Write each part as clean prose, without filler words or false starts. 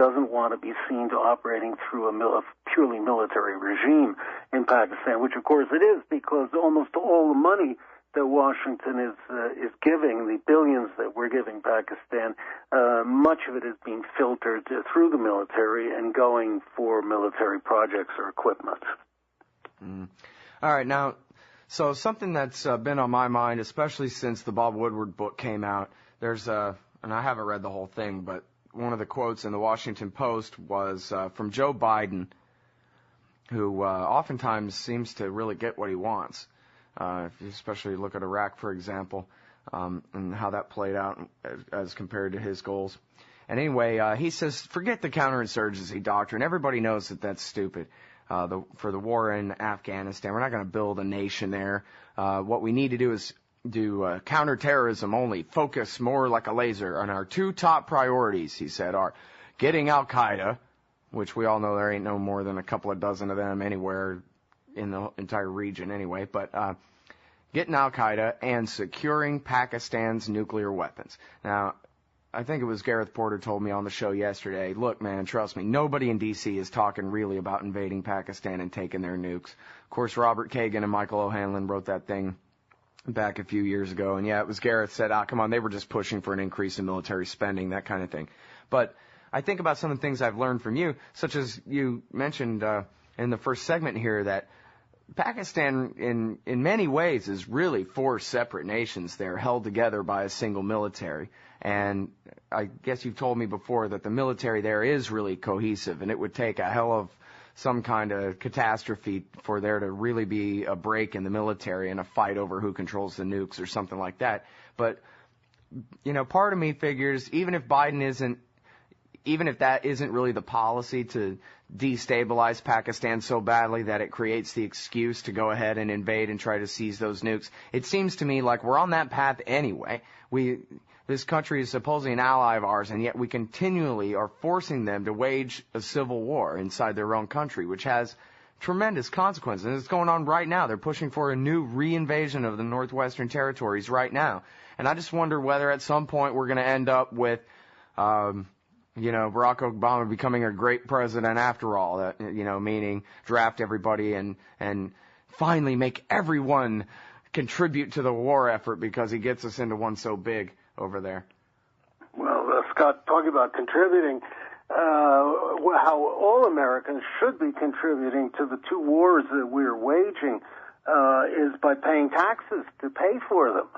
doesn't want to be seen to operating through a purely military regime in Pakistan, which of course it is, because almost all the money that Washington is giving, the billions that we're giving Pakistan, much of it is being filtered through the military and going for military projects or equipment. All right, now, so something that's been on my mind, especially since the Bob Woodward book came out, there's and I haven't read the whole thing, but one of the quotes in the Washington Post was from Joe Biden, who oftentimes seems to really get what he wants. If you especially look at Iraq, for example, and how that played out as compared to his goals. And anyway, he says, forget the counterinsurgency doctrine. Everybody knows that that's stupid. For the war in Afghanistan, we're not going to build a nation there. What we need to do is do counterterrorism only, focus more like a laser. And our two top priorities, he said, are getting Al-Qaeda, which we all know there ain't no more than a couple of dozen of them anywhere in the entire region anyway, but getting Al-Qaeda and securing Pakistan's nuclear weapons. Now, I think it was Gareth Porter told me on the show yesterday, look, man, trust me, nobody in D.C. is talking really about invading Pakistan and taking their nukes. Of course, Robert Kagan and Michael O'Hanlon wrote that thing back a few years ago, and yeah, it was Gareth said, come on, they were just pushing for an increase in military spending, that kind of thing. But I think about some of the things I've learned from you, such as you mentioned in the first segment here that Pakistan, in many ways, is really four separate nations. They're held together by a single military. And I guess you've told me before that the military there is really cohesive, and it would take a hell of some kind of catastrophe for there to really be a break in the military and a fight over who controls the nukes or something like that. But, you know, part of me figures even if that isn't really the policy to destabilize Pakistan so badly that it creates the excuse to go ahead and invade and try to seize those nukes, it seems to me like we're on that path anyway. This country is supposedly an ally of ours, and yet we continually are forcing them to wage a civil war inside their own country, which has tremendous consequences. And it's going on right now. They're pushing for a new reinvasion of the Northwestern Territories right now. And I just wonder whether at some point we're going to end up with Barack Obama becoming a great president after all, that, meaning draft everybody and finally make everyone contribute to the war effort because he gets us into one so big over there. Well, Scott, talking about contributing, how all Americans should be contributing to the two wars that we're waging is by paying taxes to pay for them,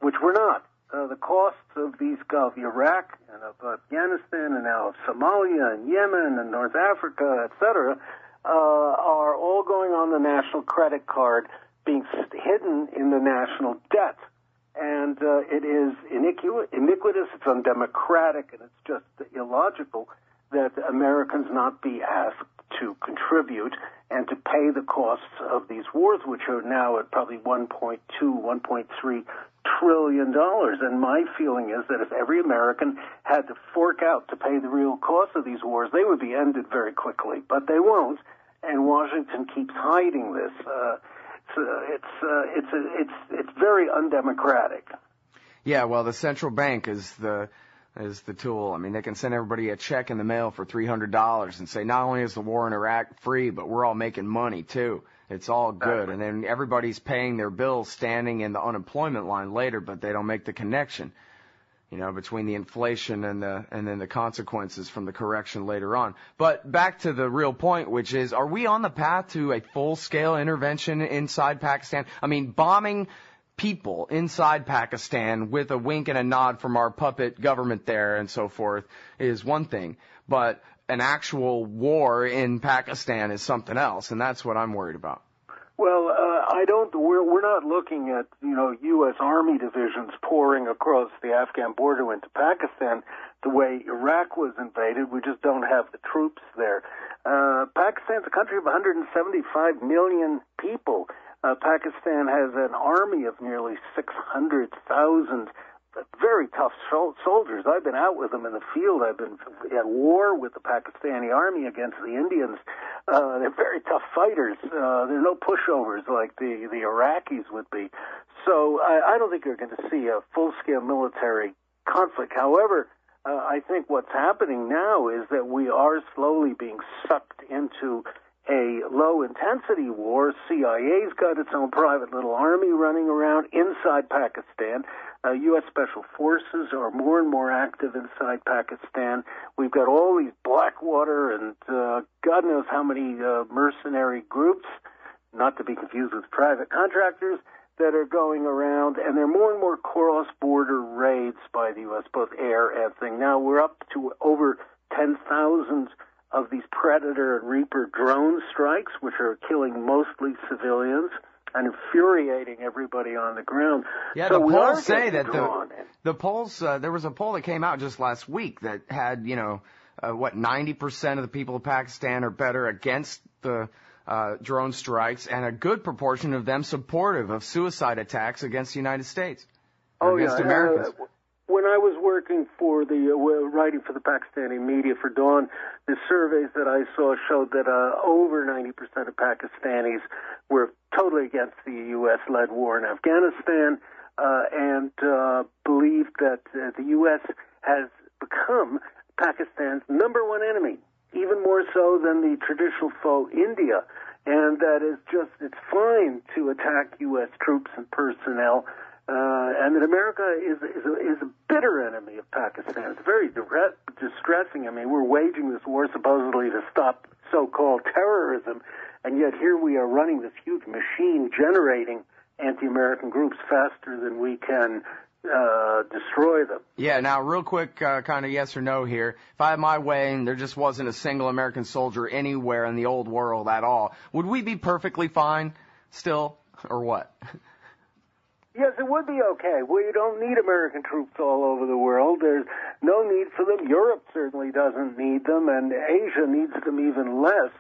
which we're not. The costs of these of Iraq and of Afghanistan and now of Somalia and Yemen and North Africa, etc., are all going on the national credit card, being hidden in the national debt. And it is iniquitous, it's undemocratic, and it's just illogical that Americans not be asked to contribute and to pay the costs of these wars, which are now at probably $1.2, $1.3 trillion. And my feeling is that if every American had to fork out to pay the real cost of these wars, they would be ended very quickly. But they won't, and Washington keeps hiding this. It's very undemocratic. Yeah, well, the central bank is the tool. I mean, they can send everybody a check in the mail for $300 and say not only is the war in Iraq free, but we're all making money too. It's all good. And then everybody's paying their bills standing in the unemployment line later, but they don't make the connection, between the inflation and then the consequences from the correction later on. But back to the real point, which is, are we on the path to a full-scale intervention inside Pakistan? I mean, bombing people inside Pakistan with a wink and a nod from our puppet government there and so forth is one thing, but an actual war in Pakistan is something else, and that's what I'm worried about. Well, we're not looking at, U.S. Army divisions pouring across the Afghan border into Pakistan the way Iraq was invaded. We just don't have the troops there. Pakistan's a country of 175 million people. Pakistan has an army of nearly 600,000 very tough soldiers. I've been out with them in the field. I've been at war with the Pakistani army against the Indians. They're very tough fighters. They're no pushovers like the Iraqis would be. So I don't think you're going to see a full-scale military conflict. However, I think what's happening now is that we are slowly being sucked into a low-intensity war. CIA's got its own private little army running around inside Pakistan. U.S. Special Forces are more and more active inside Pakistan. We've got all these Blackwater and God knows how many mercenary groups, not to be confused with private contractors, that are going around, and there are more and more cross-border raids by the U.S., both air and thing. Now we're up to over 10,000 of these Predator and Reaper drone strikes, which are killing mostly civilians and infuriating everybody on the ground. Yeah, so the polls say that the polls, there was a poll that came out just last week that had, 90% of the people of Pakistan are better against the drone strikes, and a good proportion of them supportive of suicide attacks against the United States. Against Americans. When I was working for writing for the Pakistani media for Dawn, the surveys that I saw showed that over 90% of Pakistanis were totally against the U.S.-led war in Afghanistan and believed that the U.S. has become Pakistan's number one enemy, even more so than the traditional foe India, and that it's fine to attack U.S. troops and personnel. And that America is a bitter enemy of Pakistan. It's very distressing. I mean, we're waging this war supposedly to stop so-called terrorism, and yet here we are running this huge machine generating anti-American groups faster than we can destroy them. Yeah, now real quick kind of yes or no here. If I had my way and there just wasn't a single American soldier anywhere in the old world at all, would we be perfectly fine still, or what? Yes, it would be okay. We don't need American troops all over the world. There's no need for them. Europe certainly doesn't need them, and Asia needs them even less.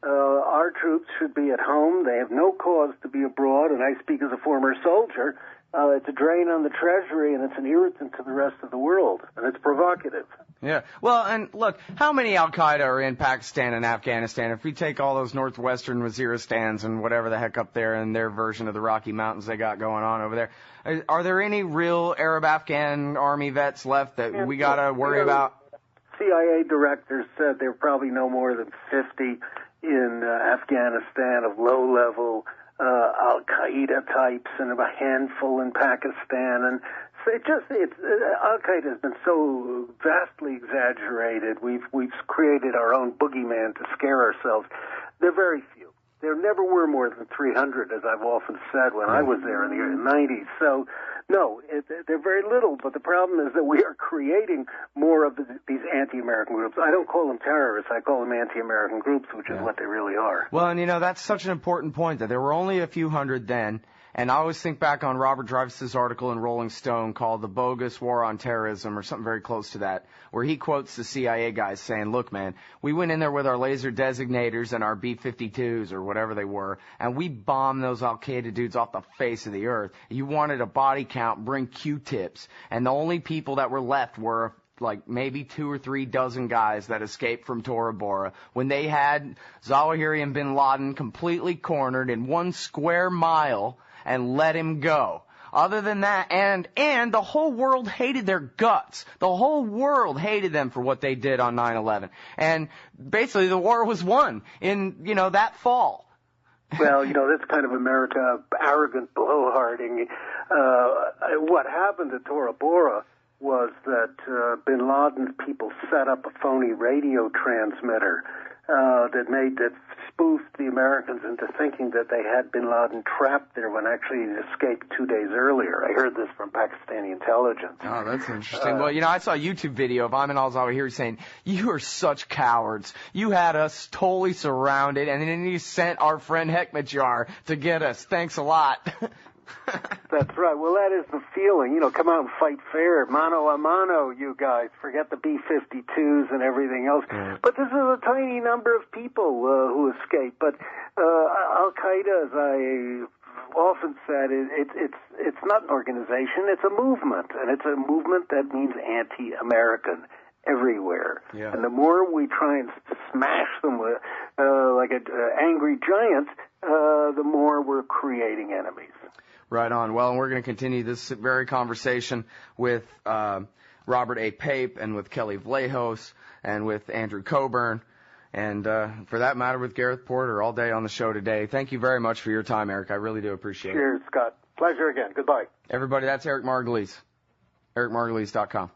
Our troops should be at home. They have no cause to be abroad, and I speak as a former soldier. It's a drain on the treasury, and it's an irritant to the rest of the world, and it's provocative. Yeah. Well, and look, how many Al-Qaeda are in Pakistan and Afghanistan? If we take all those northwestern Waziristans and whatever the heck up there and their version of the Rocky Mountains they got going on over there, are there any real Arab-Afghan army vets left that we got to worry about? CIA directors said there are probably no more than 50 in Afghanistan of low-level Al-Qaeda types and a handful in Pakistan, and so Al-Qaeda has been so vastly exaggerated. We've created our own boogeyman to scare ourselves. They're very few. There never were more than 300, as I've often said when I was there in the 90s. So, no, they're very little, but the problem is that we are creating more of these anti-American groups. I don't call them terrorists. I call them anti-American groups, which is what they really are. Well, and that's such an important point, that there were only a few hundred then. And I always think back on Robert Dreyfuss's article in Rolling Stone called The Bogus War on Terrorism, or something very close to that, where he quotes the CIA guys saying, look, man, we went in there with our laser designators and our B-52s or whatever they were, and we bombed those Al-Qaeda dudes off the face of the earth. You wanted a body count, bring Q-tips. And the only people that were left were like maybe 2 or 3 dozen guys that escaped from Tora Bora when they had Zawahiri and bin Laden completely cornered in 1 square mile and let him go. Other than that, and the whole world hated their guts. The whole world hated them for what they did on 9/11. And basically the war was won in, that fall. Well, that's kind of America, arrogant blowharding. What happened at Tora Bora was that bin Laden's people set up a phony radio transmitter that spoofed the Americans into thinking that they had bin Laden trapped there when actually he escaped 2 days earlier. I heard this from Pakistani intelligence. Oh, that's interesting. Well, I saw a YouTube video of Ayman al-Zawahiri saying, you are such cowards. You had us totally surrounded, and then you sent our friend Hekmatyar to get us. Thanks a lot. That's right. Well, that is the feeling. Come out and fight fair. Mano a mano, you guys. Forget the B-52s and everything else. Right. But this is a tiny number of people who escape. But Al-Qaeda, as I often said, it's not an organization. It's a movement. And it's a movement that means anti-American everywhere. Yeah. And the more we try and smash them with, like an angry giant, the more we're creating enemies. Right on. Well, and we're going to continue this very conversation with Robert A. Pape and with Kelly Vlahos and with Andrew Coburn and, for that matter, with Gareth Porter all day on the show today. Thank you very much for your time, Eric. I really do appreciate it. Cheers, Scott. Pleasure again. Goodbye. Everybody, that's Eric Margolis. EricMargolis.com.